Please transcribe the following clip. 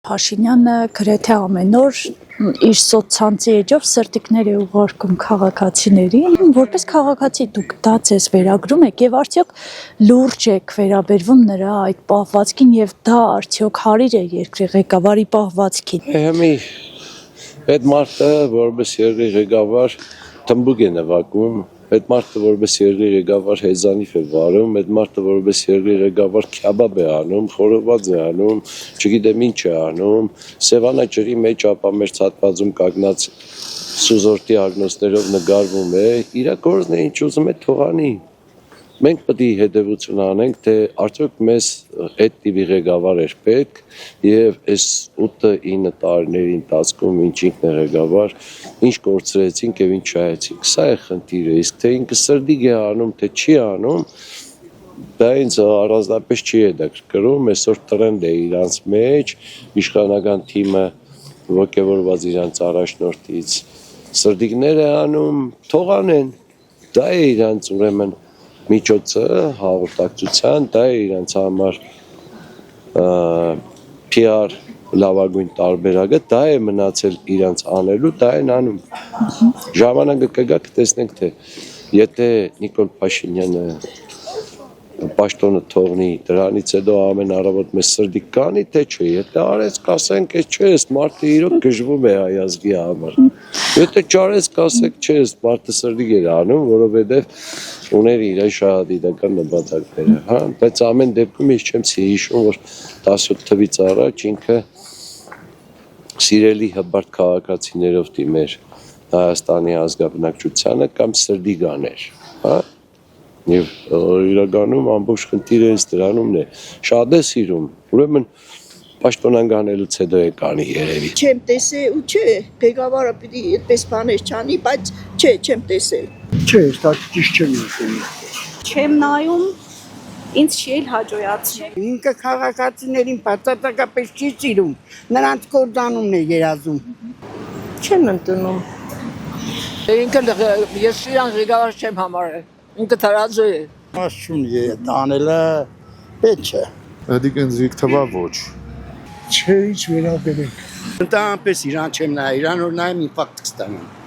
Փաշինյանը գրեթե ամեն օր իր սոցցանցի էջով սրտիկներ է ուղարկում քաղաքացիներին, որպես քաղաքացի դուք դա ձեզ վերագրում եք եւ արդյոք լուրջ եք վերաբերվում նրա այդ պահվածքին եւ դա արդյոք հարիր է երկրի ղեկավարի պահվածքին։ Հիմի այդ մարդը որպես երկրի ղեկավար թմբուկ է նվագում, այդ մարդը որպես երկրի ղեկավար հեզանիվ է վարում, այդ մարդը որպես երկրի ղեկավար քյաբաբ է անում, խորոված է անում, չգիտեմ ինչ է անում, Սևանա ջրի մեջ ապա մեր ցածվածում կանգնած սուզորտի ագնոստերով նկարվում է, իր գործն է ինչ ուզում է թողանի։ Մենք պետք է հետևություն անենք, թե արդյոք մեզ այդ տիպի ղեկավար էր պետք եւ այս 8-9 տարիների ընթացքում ինչ ինքն է ղեկավար, ինչ կորցրեցինք եւ ինչ շահեցինք։ Սա է խնդիրը, իսկ թե ինքը սրդիկ է անում, թե չի անում, դա ինձ առանձնապես չի հետաքրքրում, այսօր տրենդ է իրանց մեջ, իշխանական թիմը ողջավորված իրանց առաջնորդից սրդիկներ է անում, թողանեն, դա է իրանց ուրեմն միջոցը հաղորդակցության, դա է իրանց համար PR լավագույն տարբերակը, դա է մնացել իրանց անելու, դա են անում։ Ժամանակը կգա կտեսնենք, թե եթե Նիկոլ Փաշինյանը պաշտոնը թողնի, դրանից հետո ամեն առավոտ մեզ սրդիկ կանի, թե չէ, եթե արեց կասենք, չէ, այս մարդը իրոք գժվում է հայ ազգի համար։ Եթե չարեց կասեք, չէ, այս մարդը սրդիկ էր անում, որովհետև ուներ իր շահադիտական նպատակները, հա, բայց ամեն դեպքում ես չեմ հիշում, որ 17 թվից առաջ ինքը սիրելի հբարտ քաղաքացիներով դիմեր Հայաստանի ազգաբնակչությանը կամ սրդիկ աներ, հա։ Եվ իրականում ամբողջ խնդիրը դրանումն է, շատ է սիրում, ուրեմն պաշտոնան գանելուց հետո է կանի երևի։ Չեմ տեսել ու չէ, ղեկավարը պիտի այդպես բաներ չանի, բայց չէ, չեմ տեսել։ Չէ, դա ճիշտ չեմ ասում։ Չեմ նայում, ինձ չի էլ հաջողացել։ Ինքը քաղաքացիներին բացարձակապես չի սիրում, նրանց կործանումն է երազում։ Չեմ ընդունում։ Ինքը ես իրան ղեկավար չեմ համարել։ Ինքը տարածու է։ Մասում է դանելը պետք չէ։ Դիք ինձ թվա ոչ։ Չէ, ինչ վերաբերենք։ Ընդհանրապես իրան չեմ նայ, իրան որ նայեմ ինֆարկտ կստանամ։